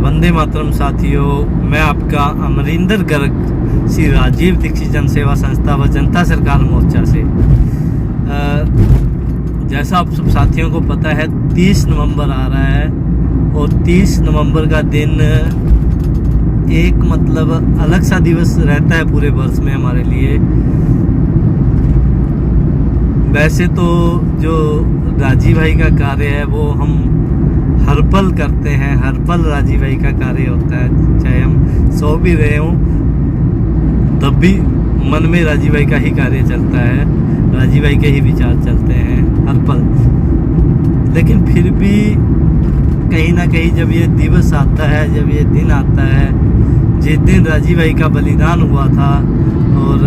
वंदे मातरम साथियों, मैं आपका अमरिंदर गर्ग श्री राजीव दीक्षित जन सेवा संस्था व जनता सरकार मोर्चा से। जैसा आप सब साथियों को पता है 30 नवंबर आ रहा है और 30 नवंबर का दिन एक मतलब अलग सा दिवस रहता है पूरे वर्ष में हमारे लिए। वैसे तो जो राजीव भाई का कार्य है वो हम हर पल करते हैं, हर पल राजीव भाई का कार्य होता है। चाहे हम सो भी रहे हों तब भी मन में राजीव भाई का ही कार्य चलता है, राजीव भाई के ही विचार चलते हैं हर पल। लेकिन फिर भी कहीं ना कहीं जब ये दिवस आता है, जब ये दिन आता है जिस दिन राजीव भाई का बलिदान हुआ था और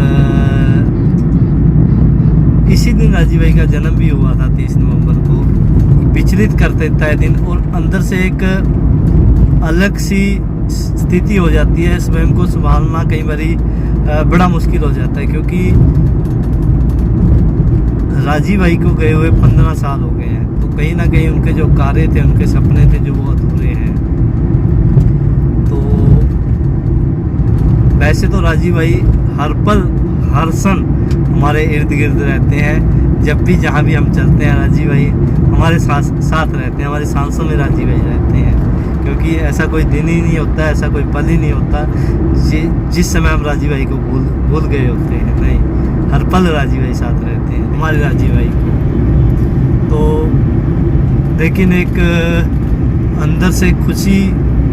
इसी दिन राजीव भाई का जन्म भी हुआ था 30 नवंबर को, विचलित कर देता है दिन और अंदर से एक अलग सी स्थिति हो जाती है। स्वयं को संभालना कई बारी बड़ा मुश्किल हो जाता है, क्योंकि राजीव भाई को गए हुए 15 साल हो गए हैं। तो कहीं ना कहीं उनके जो कार्य थे, उनके सपने थे, जो वो अधूरे हैं। तो वैसे तो राजीव भाई हर पल हर क्षण हमारे इर्द गिर्द रहते हैं। जब भी जहाँ भी हम चलते हैं राजीव भाई हमारे साथ रहते हैं, हमारे सांसों में राजीव भाई रहते हैं। क्योंकि ऐसा कोई दिन ही नहीं होता, ऐसा कोई पल ही नहीं होता जिस समय हम राजीव भाई को भूल गए होते हैं। नहीं, हर पल राजीव भाई साथ रहते हैं, हमारे राजीव भाई। तो लेकिन एक अंदर से खुशी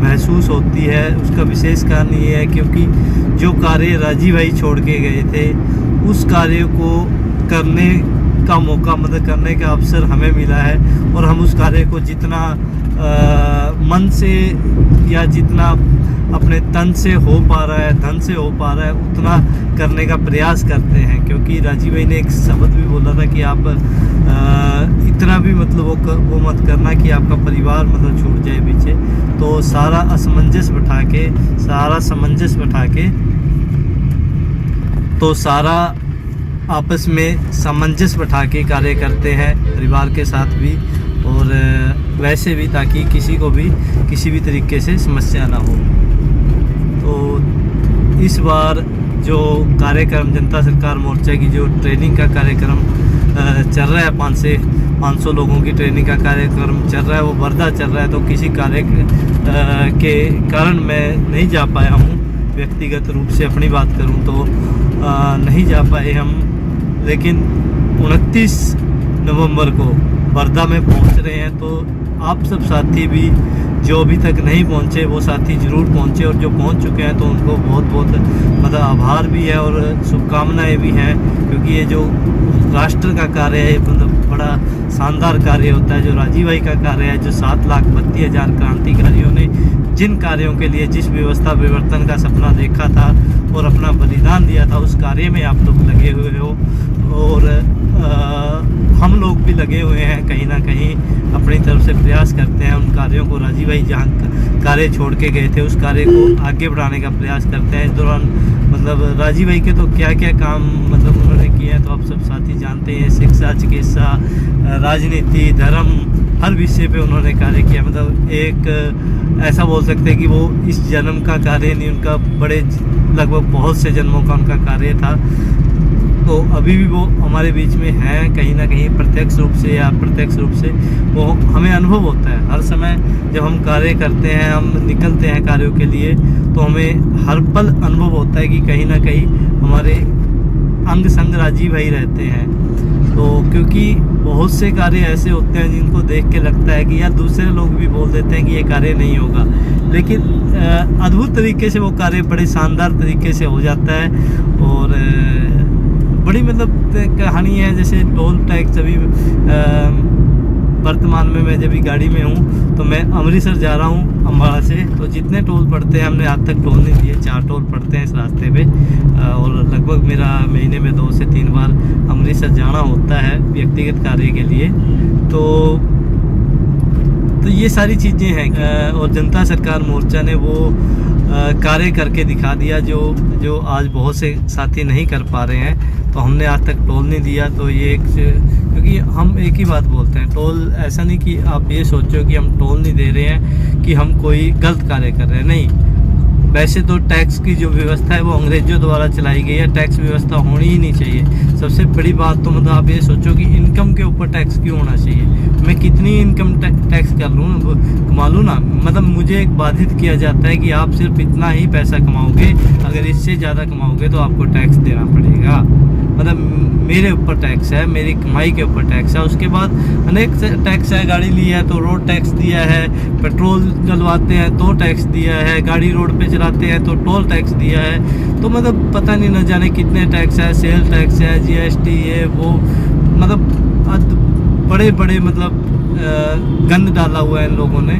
महसूस होती है। उसका विशेष कारण ये है क्योंकि जो कार्य राजीव भाई छोड़ के गए थे उस कार्य को करने का मौका, मतलब करने का अवसर हमें मिला है। और हम उस कार्य को जितना मन से या जितना अपने तन से हो पा रहा है, धन से हो पा रहा है, उतना करने का प्रयास करते हैं। क्योंकि राजीव भाई ने एक शब्द भी बोला था कि आप इतना भी मतलब वो मत करना कि आपका परिवार मतलब छूट जाए पीछे। तो सारा असमंजस बैठा के, सारा सामंजस्य बैठा के, तो सारा आपस में सामंजस्य बैठा के कार्य करते हैं परिवार के साथ भी और वैसे भी, ताकि किसी को भी किसी भी तरीके से समस्या ना हो। तो इस बार जो कार्यक्रम जनता सरकार मोर्चा की जो ट्रेनिंग का कार्यक्रम चल रहा है, 500 लोगों की ट्रेनिंग का कार्यक्रम चल रहा है, वो वर्धा चल रहा है। तो किसी कार्य के कारण मैं नहीं जा पाया हूँ। व्यक्तिगत रूप से अपनी बात करूँ तो नहीं जा पाए हम। लेकिन 29 नवंबर को वर्धा में पहुंच रहे हैं। तो आप सब साथी भी जो अभी तक नहीं पहुंचे वो साथी ज़रूर पहुंचे, और जो पहुंच चुके हैं तो उनको बहुत बहुत मतलब आभार भी है और शुभकामनाएं भी हैं। क्योंकि ये जो राष्ट्र का कार्य है मतलब बड़ा शानदार कार्य होता है। जो राजीव भाई का कार्य है, जो 7,32,000 क्रांतिकारियों ने जिन कार्यों के लिए, जिस व्यवस्था विवर्तन का सपना देखा था और अपना बलिदान दिया था, उस कार्य में आप लोग लगे हुए हो। और हम लोग भी लगे हुए हैं, कहीं ना कहीं अपनी तरफ से प्रयास करते हैं। उन कार्यों को राजीव भाई जहाँ कार्य छोड़ के गए थे उस कार्य को आगे बढ़ाने का प्रयास करते हैं। इस दौरान मतलब राजीव भाई के तो क्या क्या काम मतलब उन्होंने किए हैं तो आप सब साथी जानते हैं। शिक्षा, चिकित्सा, राजनीति, धर्म, हर विषय पे उन्होंने कार्य किया। मतलब एक ऐसा बोल सकते हैं कि वो इस जन्म का कार्य नहीं, उनका बड़े लगभग बहुत से जन्मों का उनका कार्य था। तो अभी भी वो हमारे बीच में हैं, कहीं ना कहीं प्रत्यक्ष रूप से या अप्रत्यक्ष रूप से वो हमें अनुभव होता है। हर समय जब हम कार्य करते हैं, हम निकलते हैं कार्यों के लिए, तो हमें हर पल अनुभव होता है कि कहीं ना कहीं हमारे अंग संग राजीव भाई रहते हैं। तो क्योंकि बहुत से कार्य ऐसे होते हैं जिनको देख के लगता है कि यार दूसरे लोग भी बोल देते हैं कि ये कार्य नहीं होगा, लेकिन अद्भुत तरीके से वो कार्य बड़े शानदार तरीके से हो जाता है। और बड़ी मतलब कहानी है। जैसे टोल टैक्स अभी वर्तमान में मैं जब भी गाड़ी में हूँ तो मैं अमृतसर जा रहा हूँ अम्बाला से, तो जितने टोल पड़ते हैं हमने आज तक टोल नहीं दिए। 4 टोल पड़ते हैं इस रास्ते पे और लगभग मेरा महीने में 2 से 3 बार अमृतसर जाना होता है व्यक्तिगत कार्य के लिए। तो तो ये सारी चीज़ें हैं और जनता सरकार मोर्चा ने वो कार्य करके दिखा दिया जो आज बहुत से साथी नहीं कर पा रहे हैं। तो हमने आज तक टोल नहीं दिया। तो ये क्योंकि हम एक ही बात बोलते हैं, टोल ऐसा नहीं कि आप ये सोचो कि हम टोल नहीं दे रहे हैं कि हम कोई गलत कार्य कर रहे हैं, नहीं। वैसे तो टैक्स की जो व्यवस्था है वो अंग्रेजों द्वारा चलाई गई है, टैक्स व्यवस्था होनी ही नहीं चाहिए। सबसे बड़ी बात तो मतलब आप ये सोचो कि इनकम के ऊपर टैक्स क्यों होना चाहिए। मैं कितनी इनकम टैक्स कर लूँ, कमा लूँ ना, मतलब मुझे एक बाधित किया जाता है कि आप सिर्फ इतना ही पैसा कमाओगे, अगर इससे ज़्यादा कमाओगे तो आपको टैक्स देना पड़ेगा। मतलब मेरे ऊपर टैक्स है, मेरी कमाई के ऊपर टैक्स है। उसके बाद अनेक टैक्स है, गाड़ी ली है तो रोड टैक्स दिया है, पेट्रोल डलवाते हैं तो टैक्स दिया है, गाड़ी रोड पे चलाते हैं तो टोल टैक्स दिया है। तो मतलब पता नहीं न जाने कितने टैक्स है, सेल टैक्स है, जीएसटी ये वो, मतलब बड़े बड़े मतलब गंद डाला हुआ है इन लोगों ने।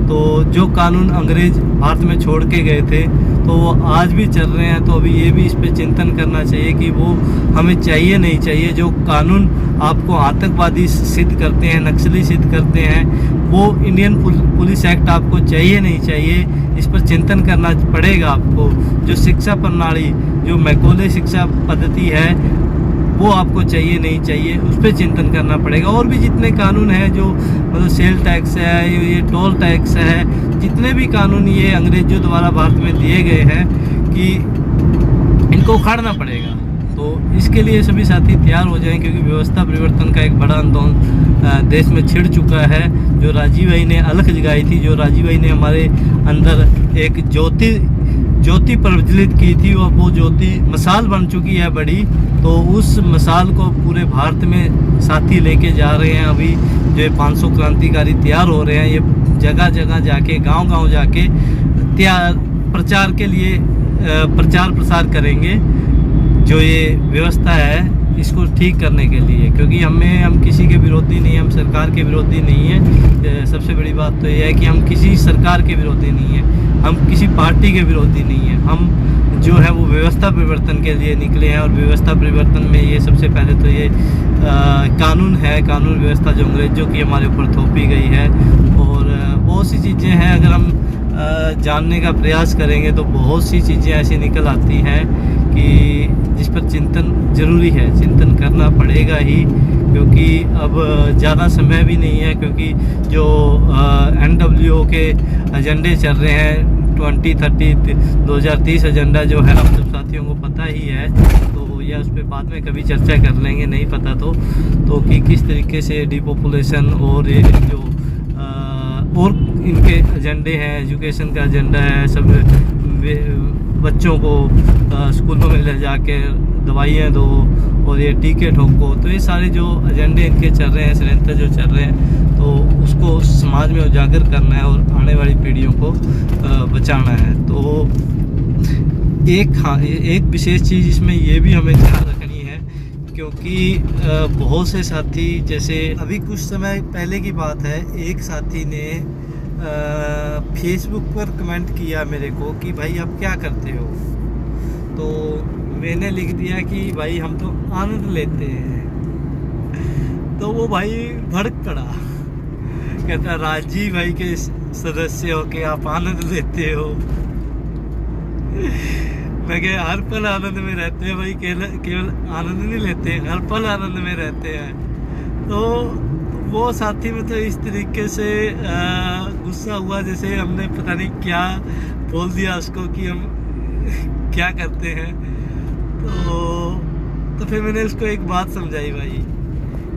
तो जो कानून अंग्रेज भारत में छोड़ के गए थे तो वो आज भी चल रहे हैं। तो अभी ये भी इस पे चिंतन करना चाहिए कि वो हमें चाहिए नहीं चाहिए। जो कानून आपको आतंकवादी सिद्ध करते हैं, नक्सली सिद्ध करते हैं, वो इंडियन पुलिस एक्ट आपको चाहिए नहीं चाहिए, इस पर चिंतन करना पड़ेगा आपको। जो शिक्षा प्रणाली, जो मैकॉले शिक्षा पद्धति है, वो आपको चाहिए नहीं चाहिए, उस पर चिंतन करना पड़ेगा। और भी जितने कानून हैं, जो मतलब सेल टैक्स है, ये टोल टैक्स है, जितने भी कानून ये अंग्रेजों द्वारा भारत में दिए गए हैं कि इनको उखाड़ना पड़ेगा। तो इसके लिए सभी साथी तैयार हो जाएं, क्योंकि व्यवस्था परिवर्तन का एक बड़ा आंदोलन देश में छिड़ चुका है। जो राजीव भाई ने अलख जगाई थी, जो राजीव भाई ने हमारे अंदर एक ज्योति प्रज्वलित की थी, वो ज्योति मसाल बन चुकी है बड़ी। तो उस मसाल को पूरे भारत में साथी लेके जा रहे हैं। अभी जो 500 क्रांतिकारी तैयार हो रहे हैं, ये जगह जगह जाके, गांव-गांव जाके प्रचार के लिए प्रचार प्रसार करेंगे। जो ये व्यवस्था है इसको ठीक करने के लिए, क्योंकि हम किसी के विरोधी नहीं हैं, हम सरकार के विरोधी नहीं हैं। सबसे बड़ी बात तो ये है कि हम किसी सरकार के विरोधी नहीं हैं, हम किसी पार्टी के विरोधी नहीं हैं। हम जो है वो व्यवस्था परिवर्तन के लिए निकले हैं। और व्यवस्था परिवर्तन में ये सबसे पहले तो ये कानून है, कानून व्यवस्था जो अंग्रेजों की हमारे ऊपर थोपी गई है। और बहुत सी चीज़ें हैं, अगर हम जानने का प्रयास करेंगे तो बहुत सी चीज़ें ऐसी निकल आती हैं कि जिस पर चिंतन ज़रूरी है, चिंतन करना पड़ेगा ही। क्योंकि अब ज़्यादा समय भी नहीं है, क्योंकि जो NWO के एजेंडे चल रहे हैं 2030 एजेंडा जो है, आप सब साथियों को पता ही है। तो या उस पर बाद में कभी चर्चा कर लेंगे, नहीं पता तो कि किस तरीके से डिपॉपुलेशन और ये जो और इनके एजेंडे हैं, एजुकेशन का एजेंडा है, सब बच्चों को स्कूलों में ले जाके दवाइयाँ दो और ये टीके ठोको। तो ये सारे जो एजेंडे इनके चल रहे हैं, षड्यंत्र जो चल रहे हैं, तो उसको समाज में उजागर करना है और आने वाली पीढ़ियों को बचाना है। तो एक विशेष चीज़ इसमें ये भी हमें ध्यान रखनी है, क्योंकि बहुत से साथी, जैसे अभी कुछ समय पहले की बात है, एक साथी ने फेसबुक पर कमेंट किया मेरे को कि भाई आप क्या करते हो। तो मैंने लिख दिया कि भाई हम तो आनंद लेते हैं। तो वो भाई भड़क पड़ा, कहता राजीव भाई के सदस्य हो के आप आनंद लेते हो। मैं कह हर पल आनंद में रहते हैं भाई, केवल आनंद नहीं लेते, हर पल आनंद में रहते हैं। तो वो साथी में तो इस तरीके से गुस्सा हुआ जैसे हमने पता नहीं क्या बोल दिया उसको कि हम क्या करते हैं। तो फिर मैंने उसको एक बात समझाई भाई,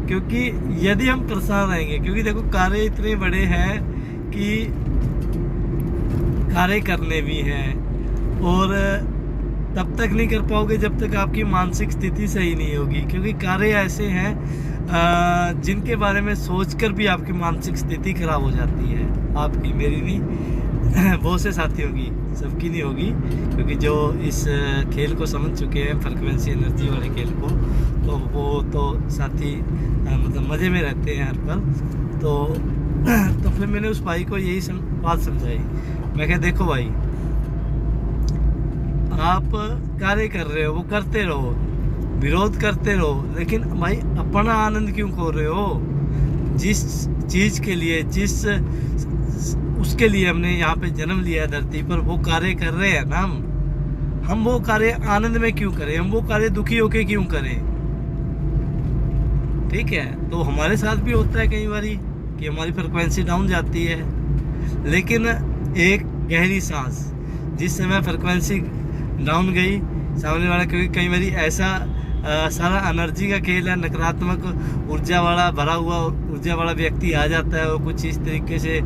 क्योंकि यदि हम परेशान रहेंगे, क्योंकि देखो कार्य इतने बड़े हैं कि कार्य करने भी हैं, और तब तक नहीं कर पाओगे जब तक आपकी मानसिक स्थिति सही नहीं होगी। क्योंकि कार्य ऐसे हैं जिनके बारे में सोचकर भी आपकी मानसिक स्थिति खराब हो जाती है, आपकी, मेरी नहीं, बहुत से साथियों की, सबकी नहीं होगी। क्योंकि जो इस खेल को समझ चुके हैं, फ्रीक्वेंसी एनर्जी वाले खेल को, तो वो तो साथी मतलब मज़े में रहते हैं हर पल। तो फिर मैंने उस भाई को यही बात समझाई। मैं कहा देखो भाई, आप कार्य कर रहे हो, वो करते रहो, विरोध करते रहो, लेकिन भाई अपना आनंद क्यों खो रहे हो। जिस चीज़ के लिए, जिस उसके लिए हमने यहाँ पे जन्म लिया धरती पर, वो कार्य कर रहे हैं ना हम वो कार्य आनंद में क्यों करें, हम वो कार्य दुखी होके क्यों करें? ठीक है, तो हमारे साथ भी होता है कई बारी कि हमारी फ्रिक्वेंसी डाउन जाती है, लेकिन एक गहरी सांस, जिस समय फ्रिक्वेंसी डाउन गई, सामने वाला, क्योंकि कई बारी ऐसा सारा एनर्जी का खेल है, नकारात्मक ऊर्जा वाला, भरा हुआ ऊर्जा वाला व्यक्ति आ जाता है, वो कुछ इस तरीके से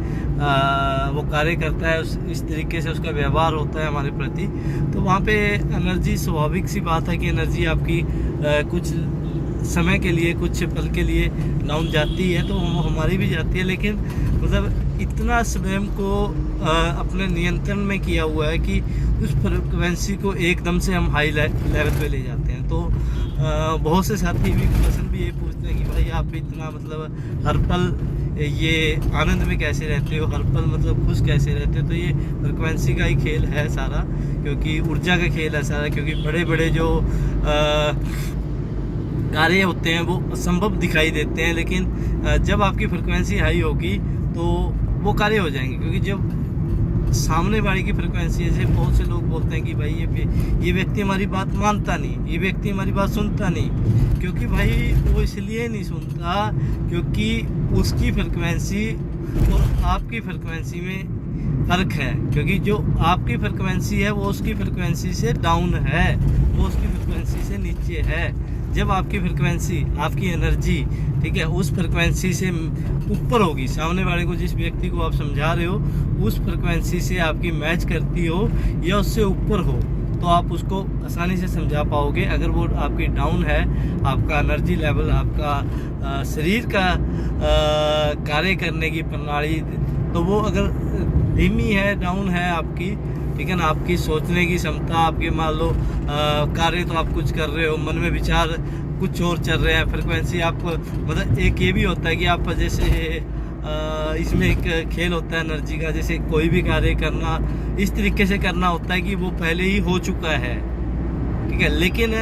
वो कार्य करता है, इस तरीके से उसका व्यवहार होता है हमारे प्रति, तो वहाँ पे एनर्जी, स्वाभाविक सी बात है कि एनर्जी आपकी कुछ समय के लिए, कुछ पल के लिए डाउन जाती है, तो हमारी भी जाती है, लेकिन मतलब इतना स्वयं को अपने नियंत्रण में किया हुआ है कि उस फ्रिक्वेंसी को एकदम से हम हाई लेवल पे ले जाते हैं। तो बहुत से साथी भी क्वेश्चन भी ये पूछते हैं कि भाई आप इतना मतलब हर पल ये आनंद में कैसे रहते हो, हर पल मतलब खुश कैसे रहते हो? तो ये फ्रिक्वेंसी का ही खेल है सारा, क्योंकि ऊर्जा का खेल है सारा, क्योंकि बड़े बड़े जो कार्य होते हैं वो असंभव दिखाई देते हैं, लेकिन जब आपकी फ्रिक्वेंसी हाई होगी तो वो कार्य हो जाएंगे। क्योंकि जब सामने वाले की फ्रिक्वेंसी, जैसे बहुत से लोग बोलते हैं कि भाई ये व्यक्ति हमारी बात मानता नहीं, ये व्यक्ति हमारी बात सुनता नहीं, क्योंकि भाई वो इसलिए नहीं सुनता क्योंकि उसकी फ्रिक्वेंसी और आपकी फ्रिक्वेंसी में फ़र्क है। क्योंकि जो आपकी फ्रिक्वेंसी है वो उसकी फ्रिक्वेंसी से डाउन है, वो उसकी फ्रिक्वेंसी से नीचे है। जब आपकी फ्रिक्वेंसी, आपकी एनर्जी, ठीक है, उस फ्रिक्वेंसी से ऊपर होगी, सामने वाले को, जिस व्यक्ति को आप समझा रहे हो, उस फ्रिक्वेंसी से आपकी मैच करती हो या उससे ऊपर हो, तो आप उसको आसानी से समझा पाओगे। अगर वो आपकी डाउन है, आपका एनर्जी लेवल, आपका शरीर का कार्य करने की प्रणाली, तो वो अगर धीमी है, डाउन है आपकी, ठीक है ना, आपकी सोचने की क्षमता, आपके मान लो कार्य तो आप कुछ कर रहे हो, मन में विचार कुछ और चल रहे हैं, फ्रिक्वेंसी आपको, मतलब एक ये भी होता है कि आप जैसे इसमें एक खेल होता है एनर्जी का, जैसे कोई भी कार्य करना इस तरीके से करना होता है कि वो पहले ही हो चुका है, ठीक है। लेकिन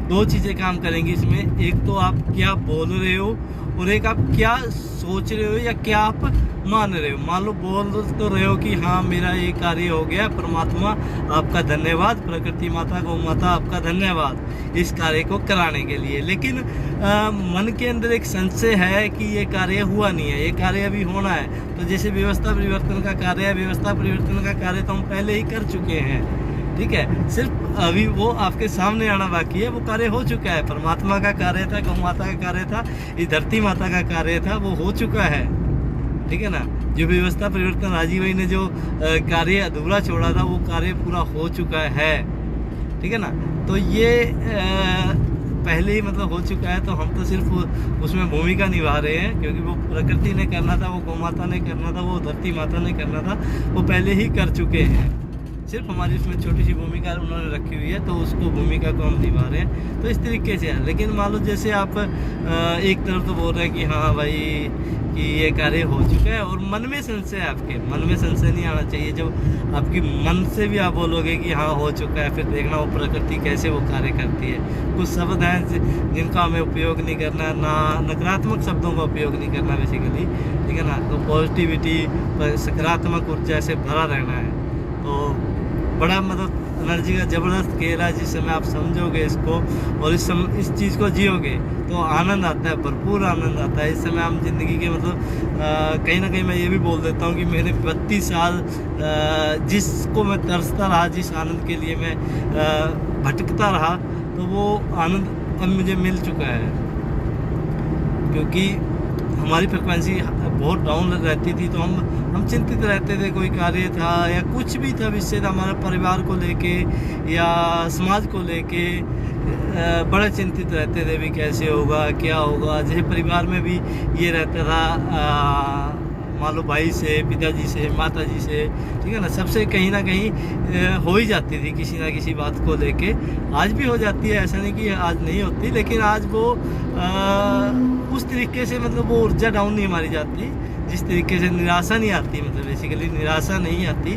दो चीज़ें काम करेंगी इसमें, एक तो आप क्या बोल रहे हो और एक आप क्या सोच रहे हो या क्या आप मान रहे हो। मान लो बोल तो रहे हो कि हाँ मेरा ये कार्य हो गया, परमात्मा आपका धन्यवाद, प्रकृति माता, गौ माता आपका धन्यवाद इस कार्य को कराने के लिए, लेकिन मन के अंदर एक संशय है कि ये कार्य हुआ नहीं है, ये कार्य अभी होना है। तो जैसे व्यवस्था परिवर्तन का कार्य है, व्यवस्था परिवर्तन का कार्य तो हम पहले ही कर चुके हैं, ठीक है, सिर्फ अभी वो आपके सामने आना बाकी है, वो कार्य हो चुका है। परमात्मा का कार्य था, गौ माता का कार्य था, इस धरती माता का कार्य था, वो हो चुका है, ठीक है ना। जो व्यवस्था परिवर्तन राजीव भाई ने जो कार्य अधूरा छोड़ा था, वो कार्य पूरा हो चुका है, ठीक है ना। तो ये पहले ही मतलब हो चुका है, तो हम तो सिर्फ उसमें भूमिका निभा रहे हैं, क्योंकि वो प्रकृति ने करना था, वो गौ माता ने करना था, वो धरती माता ने करना था, वो पहले ही कर चुके हैं। सिर्फ हमारी उसमें छोटी सी भूमिका उन्होंने रखी हुई है, तो उसको भूमिका को हम निभा रहे हैं, तो इस तरीके से है। लेकिन मान लो जैसे आप एक तरफ तो बोल रहे हैं कि हाँ भाई कि ये कार्य हो चुका है, और मन में संशय है, आपके मन में संशय नहीं आना चाहिए। जब आपकी मन से भी आप बोलोगे कि हाँ हो चुका है, फिर देखना वो प्रकृति कैसे वो कार्य करती है। कुछ शब्द हैं जिनका हमें उपयोग नहीं करना, ना नकारात्मक शब्दों का उपयोग नहीं करना बेसिकली, ठीक है ना। तो पॉजिटिविटी, सकारात्मक ऊर्जा से भरा रहना है। तो बड़ा मतलब एनर्जी का ज़बरदस्त खेल है। जिस समय आप समझोगे इसको और इस चीज़ को जियोगे तो आनंद आता है, भरपूर आनंद आता है। इस समय हम ज़िंदगी के मतलब कहीं ना कहीं मैं ये भी बोल देता हूँ कि मैंने 32 साल जिसको मैं तरसता रहा, जिस आनंद के लिए मैं भटकता रहा, तो वो आनंद अब मुझे मिल चुका है। क्योंकि हमारी फ्रिक्वेंसी बहुत डाउन रहती थी, तो हम चिंतित रहते थे, कोई कार्य था या कुछ भी था, विषय था हमारे परिवार को लेके या समाज को लेके, बड़ा चिंतित रहते थे भी कैसे होगा, क्या होगा। जैसे परिवार में भी ये रहता था, मान लो भाई से, पिताजी से, माता जी से, ठीक है ना, सबसे कहीं ना कहीं हो ही जाती थी किसी ना किसी बात को लेके। आज भी हो जाती है, ऐसा नहीं कि आज नहीं होती, लेकिन आज वो उस तरीके से मतलब वो ऊर्जा डाउन नहीं मारी जाती जिस तरीके से निराशा नहीं आती, मतलब बेसिकली निराशा नहीं आती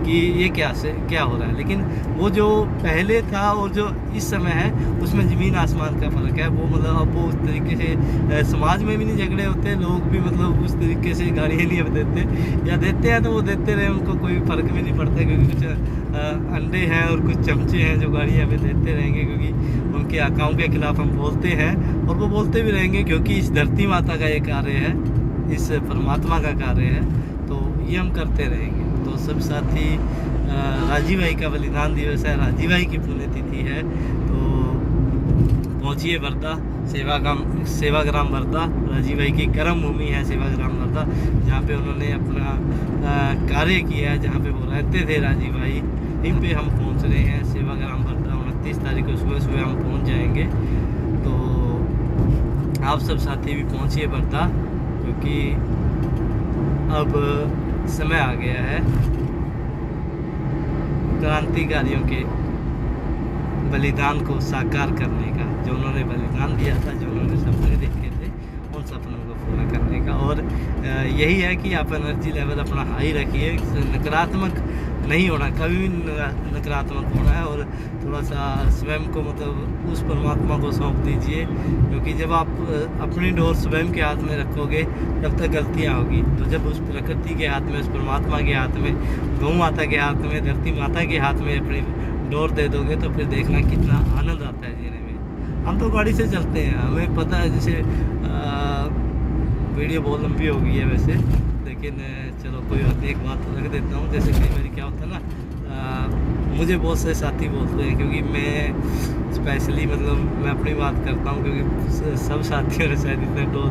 कि ये क्या हो रहा है, लेकिन वो जो पहले था और जो इस समय है उसमें ज़मीन आसमान का फ़र्क है। वो मतलब अब वो उस तरीके से समाज में भी नहीं झगड़े होते, लोग भी मतलब उस तरीके से गालियाँ नहीं अब देते, या देते हैं तो वो देते रहे, उनको कोई फ़र्क भी नहीं पड़ता, क्योंकि कुछ अंडे हैं और कुछ चमचे हैं जो गालियाँ हमें देते रहेंगे, क्योंकि उनके आकाओं के खिलाफ़ हम बोलते हैं और वो बोलते भी रहेंगे, क्योंकि इस धरती माता का ये कार्य है, इस परमात्मा का कार्य है, तो ये हम करते रहेंगे। तो सब साथी, राजीव भाई का बलिदान दिवस है, राजीव भाई की पुण्यतिथि है, तो पहुँचिए वर्धा सेवाग्राम वर्धा। राजीव भाई की कर्म भूमि है सेवाग्राम वर्धा, जहाँ पे उन्होंने अपना कार्य किया है, जहाँ पे वो रहते थे राजीव भाई, इन पे हम पहुँच रहे हैं सेवाग्राम वर्धा। 29 तारीख को सुबह हम पहुँच जाएंगे, तो आप सब साथी भी पहुँचिए वर्धा, क्योंकि अब समय आ गया है क्रांतिकारियों के बलिदान को साकार करने का, जो उन्होंने बलिदान दिया था, जो उन्होंने सपने देखे थे, उन सपनों को पूरा करने का। और यही है कि आप एनर्जी लेवल अपना हाई रखिए, नकारात्मक नहीं होना, कभी भी नकारात्मक होना है, और थोड़ा सा स्वयं को मतलब उस परमात्मा को सौंप दीजिए, क्योंकि जब आप अपनी डोर स्वयं के हाथ में रखोगे तब तक गलतियाँ होगी, तो जब उस प्रकृति के हाथ में, उस परमात्मा के हाथ में, गौ माता के हाथ में, धरती माता के हाथ में अपनी डोर दे दोगे, तो फिर देखना कितना आनंद आता है जीने में। हम तो गाड़ी से चलते हैं, हमें पता है, जैसे वीडियो बहुत लंबी हो गई है वैसे, लेकिन चलो कोई बात नहीं, एक बात रख देता हूँ। जैसे कई बार क्या होता है ना, मुझे बहुत से साथी बोलते हैं, क्योंकि मैं स्पेशली मतलब मैं अपनी बात करता हूँ, क्योंकि सब साथियों ने शायद इतने डोर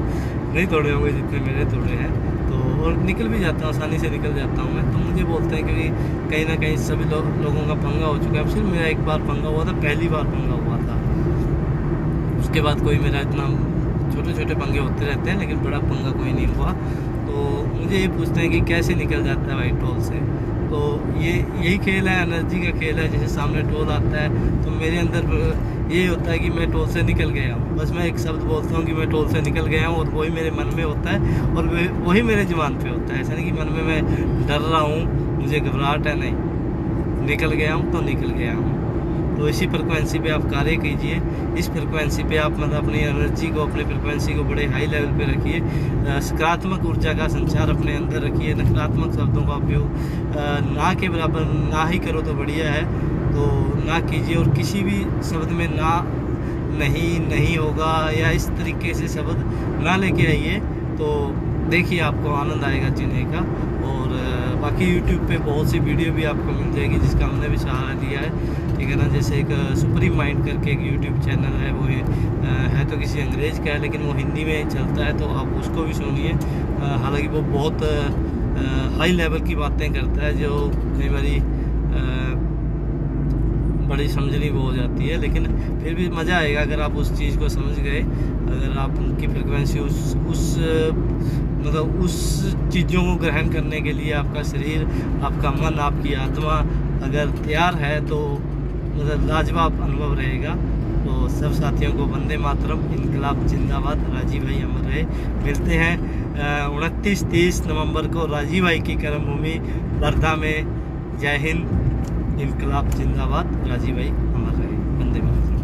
नहीं तोड़े होंगे जितने मेरे तोड़े हैं, तो और निकल भी जाता हूँ, आसानी से निकल जाता हूँ मैं। तो मुझे बोलते हैं, क्योंकि कहीं ना कहीं सभी लोगों का पंगा हो चुका है। सिर्फ मेरा एक बार पंगा हुआ था, पहली बार पंगा हुआ था, उसके बाद कोई मेरा इतना छोटे छोटे पंगे होते रहते हैं, लेकिन बड़ा पंगा कोई नहीं हुआ। तो मुझे ये पूछते हैं कि कैसे निकल जाता है भाई टोल से, तो यही खेल है, एनर्जी का खेल है। जैसे सामने टोल आता है तो मेरे अंदर ये होता है कि मैं टोल से निकल गया हूँ, बस मैं एक शब्द बोलता हूँ कि मैं टोल से निकल गया हूँ, और वही मेरे मन में होता है और वही मेरे जुबान पे होता है। ऐसा नहीं कि मन में मैं डर रहा हूँ, मुझे घबराहट है, नहीं, निकल गया हूँ तो निकल गया हूँ। तो इसी फ्रिक्वेंसी पे आप कार्य कीजिए, इस फ्रिक्वेंसी पे आप मतलब अपनी एनर्जी को, अपनी फ्रिक्वेंसी को बड़े हाई लेवल पे रखिए, सकारात्मक ऊर्जा का संचार अपने अंदर रखिए, नकारात्मक शब्दों का उपयोग ना के बराबर ना ही करो तो बढ़िया है, तो ना कीजिए। और किसी भी शब्द में ना, नहीं होगा या इस तरीके से शब्द ना लेके आइए, तो देखिए आपको आनंद आएगा जीने का। और बाकी YouTube पे बहुत सी वीडियो भी आपको मिल जाएगी जिसका हमने भी सहारा दिया है, ठीक है ना। जैसे एक सुप्रीम माइंड करके एक YouTube चैनल है, वो है तो किसी अंग्रेज़ का है, लेकिन वो हिंदी में चलता है, तो आप उसको भी सुनिए। हालांकि वो बहुत हाई लेवल की बातें करता है, जो कई बारी बड़ी समझनी वो हो जाती है, लेकिन फिर भी मज़ा आएगा अगर आप उस चीज़ को समझ गए, अगर आप उनकी फ्रिक्वेंसी उस मतलब उस चीज़ों को ग्रहण करने के लिए आपका शरीर, आपका मन, आपकी आत्मा अगर तैयार है, तो मतलब लाजवाब अनुभव रहेगा। तो सब साथियों को वंदे मातरम, इनकलाब जिंदाबाद, राजीव भाई अमर रहे। मिलते हैं 29-30 नवंबर को राजीव भाई की कर्मभूमि वर्धा में। जय हिंद, इनकलाब जिंदाबाद, राजीव भाई अमर रहे, वंदे मातरम।